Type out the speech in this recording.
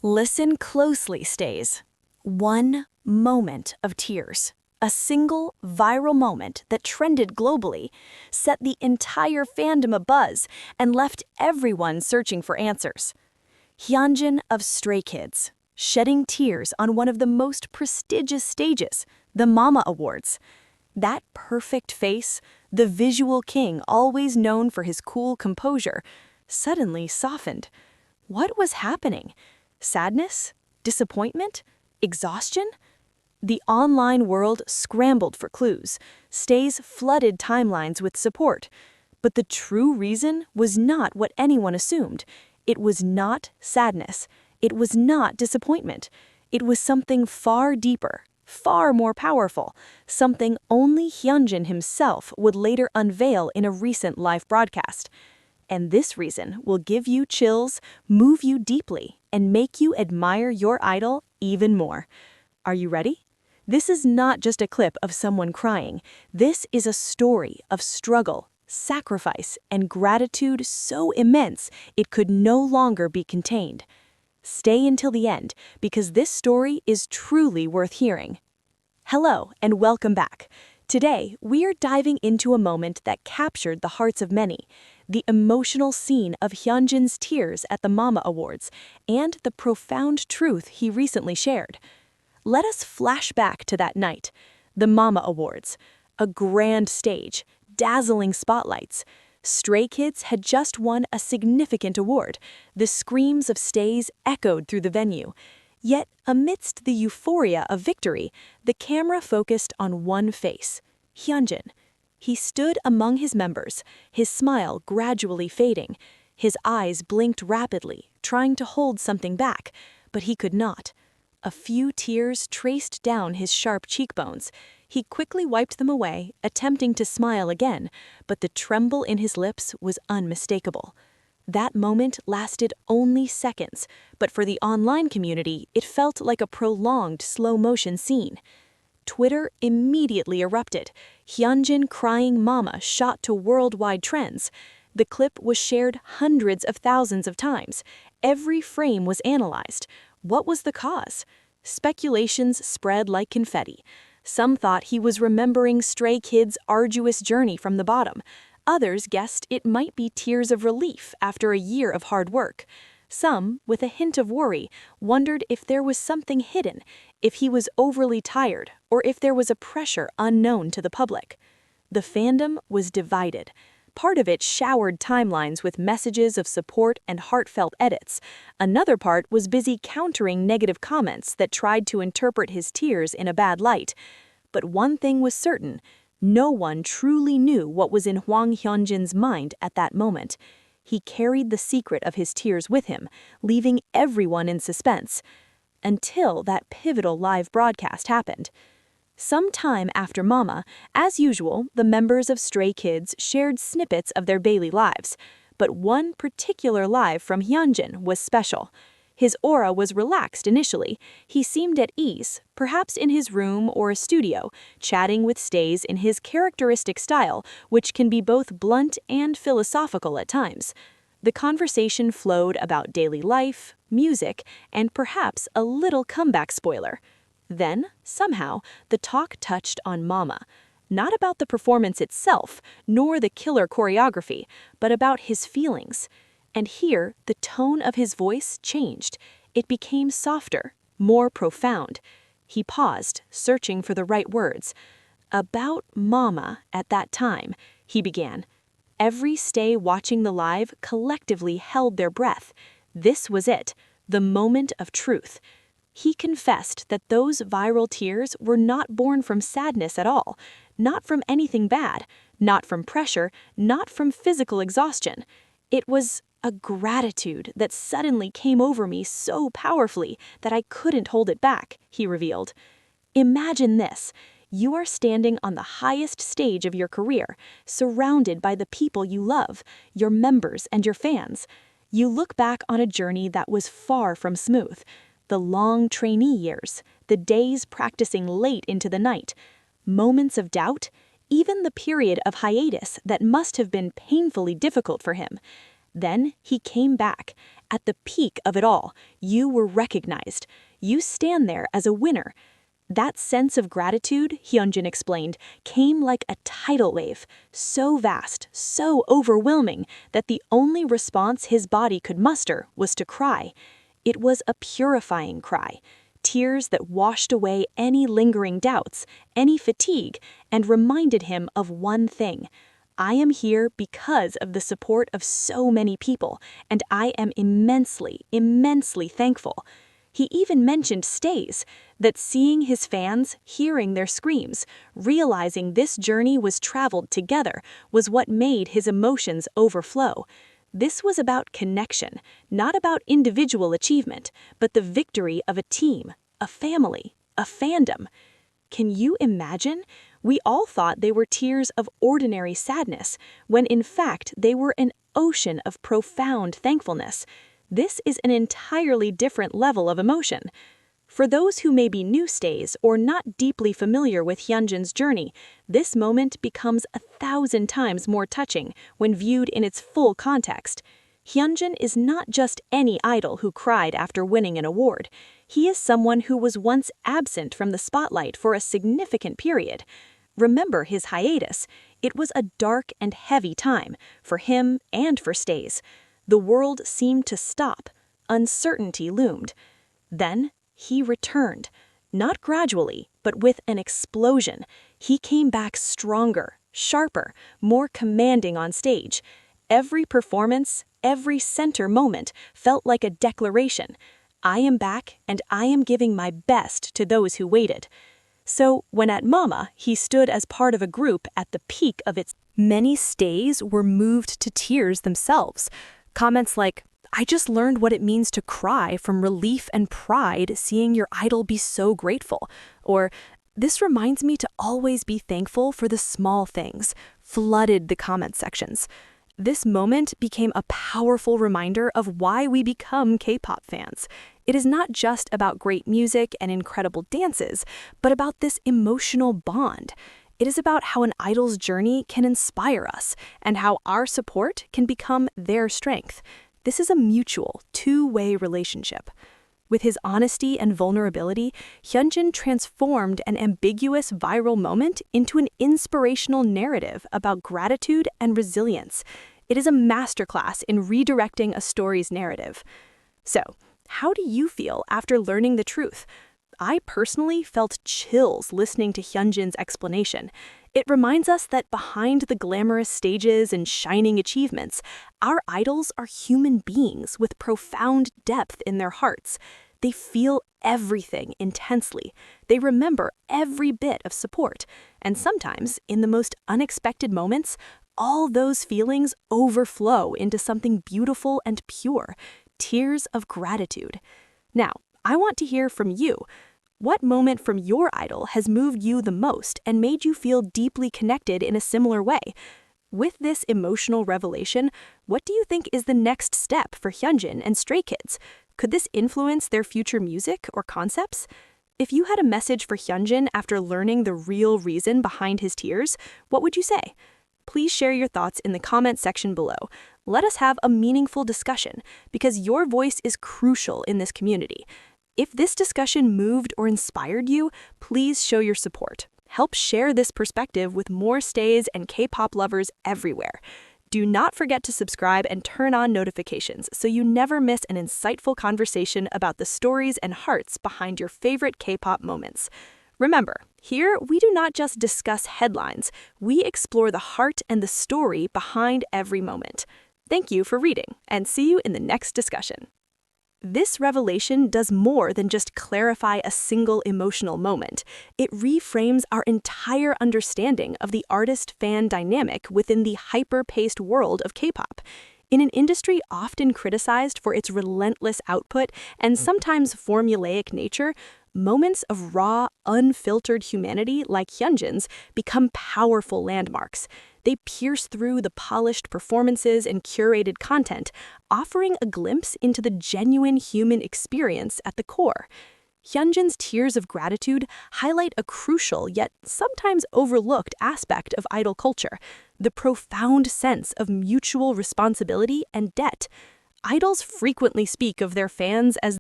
Listen closely, stays. One moment of tears, a single viral moment that trended globally, set the entire fandom abuzz and left everyone searching for answers. Hyunjin of Stray Kids, shedding tears on one of the most prestigious stages, the Mama Awards. That perfect face, the visual king always known for his cool composure, suddenly softened. What was happening? Sadness? Disappointment? Exhaustion? The online world scrambled for clues. Stays flooded timelines with support. But the true reason was not what anyone assumed. It was not sadness. It was not disappointment. It was something far deeper, far more powerful, something only Hyunjin himself would later unveil in a recent live broadcast. And this reason will give you chills, move you deeply, and make you admire your idol even more. Are you ready? This is not just a clip of someone crying. This is a story of struggle, sacrifice, and gratitude so immense it could no longer be contained. Stay until the end, because this story is truly worth hearing. Hello, and welcome back. Today, we are diving into a moment that captured the hearts of many, the emotional scene of Hyunjin's tears at the Mama Awards, and the profound truth he recently shared. Let us flash back to that night, the Mama Awards, a grand stage, dazzling spotlights. Stray Kids had just won a significant award. The screams of stays echoed through the venue. Yet, amidst the euphoria of victory, the camera focused on one face, Hyunjin. He stood among his members, his smile gradually fading. His eyes blinked rapidly, trying to hold something back, but he could not. A few tears traced down his sharp cheekbones. He quickly wiped them away, attempting to smile again, but the tremble in his lips was unmistakable. That moment lasted only seconds, but for the online community, it felt like a prolonged slow-motion scene. Twitter immediately erupted. Hyunjin crying mama shot to worldwide trends. The clip was shared hundreds of thousands of times. Every frame was analyzed. What was the cause? Speculations spread like confetti. Some thought he was remembering Stray Kids' arduous journey from the bottom. Others guessed it might be tears of relief after a year of hard work. Some, with a hint of worry, wondered if there was something hidden, if he was overly tired, or if there was a pressure unknown to the public. The fandom was divided. Part of it showered timelines with messages of support and heartfelt edits. Another part was busy countering negative comments that tried to interpret his tears in a bad light. But one thing was certain. No one truly knew what was in Hwang Hyunjin's mind at that moment. He carried the secret of his tears with him, leaving everyone in suspense. Until that pivotal live broadcast happened. Some time after Mama, as usual, the members of Stray Kids shared snippets of their daily lives. But one particular live from Hyunjin was special. His aura was relaxed initially. He seemed at ease, perhaps in his room or a studio, chatting with stays in his characteristic style, which can be both blunt and philosophical at times. The conversation flowed about daily life, music, and perhaps a little comeback spoiler. Then, somehow, the talk touched on Mama. Not about the performance itself, nor the killer choreography, but about his feelings. And here, the tone of his voice changed. It became softer, more profound. He paused, searching for the right words. About Mama at that time, he began. Every stay watching the live collectively held their breath. This was it, the moment of truth. He confessed that those viral tears were not born from sadness at all, not from anything bad, not from pressure, not from physical exhaustion. It was a gratitude that suddenly came over me so powerfully that I couldn't hold it back, he revealed. Imagine this. You are standing on the highest stage of your career, surrounded by the people you love, your members and your fans. You look back on a journey that was far from smooth. The long trainee years, the days practicing late into the night, moments of doubt, even the period of hiatus that must have been painfully difficult for him. Then he came back. At the peak of it all, you were recognized. You stand there as a winner. That sense of gratitude, Hyunjin explained, came like a tidal wave, so vast, so overwhelming, that the only response his body could muster was to cry. It was a purifying cry. Tears that washed away any lingering doubts, any fatigue, and reminded him of one thing. I am here because of the support of so many people, and I am immensely, immensely thankful. He even mentioned stays, that seeing his fans, hearing their screams, realizing this journey was traveled together, was what made his emotions overflow. This was about connection, not about individual achievement, but the victory of a team, a family, a fandom. Can you imagine? We all thought they were tears of ordinary sadness, when in fact they were an ocean of profound thankfulness. This is an entirely different level of emotion. For those who may be new stays or not deeply familiar with Hyunjin's journey, this moment becomes 1,000 times more touching when viewed in its full context. Hyunjin is not just any idol who cried after winning an award. He is someone who was once absent from the spotlight for a significant period. Remember his hiatus. It was a dark and heavy time for him and for stays. The world seemed to stop. Uncertainty loomed. Then he returned, not gradually, but with an explosion. He came back stronger, sharper, more commanding on stage. Every performance, every center moment felt like a declaration. I am back, and I am giving my best to those who waited. So, when at Mama, he stood as part of a group at the peak of its, many stays were moved to tears themselves. Comments like, "I just learned what it means to cry from relief and pride seeing your idol be so grateful," or "This reminds me to always be thankful for the small things," flooded the comment sections. This moment became a powerful reminder of why we become K-pop fans. It is not just about great music and incredible dances, but about this emotional bond. It is about how an idol's journey can inspire us, and how our support can become their strength. This is a mutual, two-way relationship. With his honesty and vulnerability, Hyunjin transformed an ambiguous viral moment into an inspirational narrative about gratitude and resilience. It is a masterclass in redirecting a story's narrative. So, how do you feel after learning the truth? I personally felt chills listening to Hyunjin's explanation. It reminds us that behind the glamorous stages and shining achievements, our idols are human beings with profound depth in their hearts. They feel everything intensely. They remember every bit of support. And sometimes, in the most unexpected moments, all those feelings overflow into something beautiful and pure, tears of gratitude. Now, I want to hear from you. What moment from your idol has moved you the most and made you feel deeply connected in a similar way? With this emotional revelation, what do you think is the next step for Hyunjin and Stray Kids? Could this influence their future music or concepts? If you had a message for Hyunjin after learning the real reason behind his tears, what would you say? Please share your thoughts in the comment section below. Let us have a meaningful discussion, because your voice is crucial in this community. If this discussion moved or inspired you, please show your support. Help share this perspective with more stays and K-pop lovers everywhere. Do not forget to subscribe and turn on notifications so you never miss an insightful conversation about the stories and hearts behind your favorite K-pop moments. Remember, here we do not just discuss headlines, we explore the heart and the story behind every moment. Thank you for reading, and see you in the next discussion. This revelation does more than just clarify a single emotional moment. It reframes our entire understanding of the artist-fan dynamic within the hyper-paced world of K-pop. In an industry often criticized for its relentless output and sometimes formulaic nature, moments of raw, unfiltered humanity like Hyunjin's become powerful landmarks. They pierce through the polished performances and curated content, offering a glimpse into the genuine human experience at the core. Hyunjin's tears of gratitude highlight a crucial yet sometimes overlooked aspect of idol culture, the profound sense of mutual responsibility and debt. Idols frequently speak of their fans as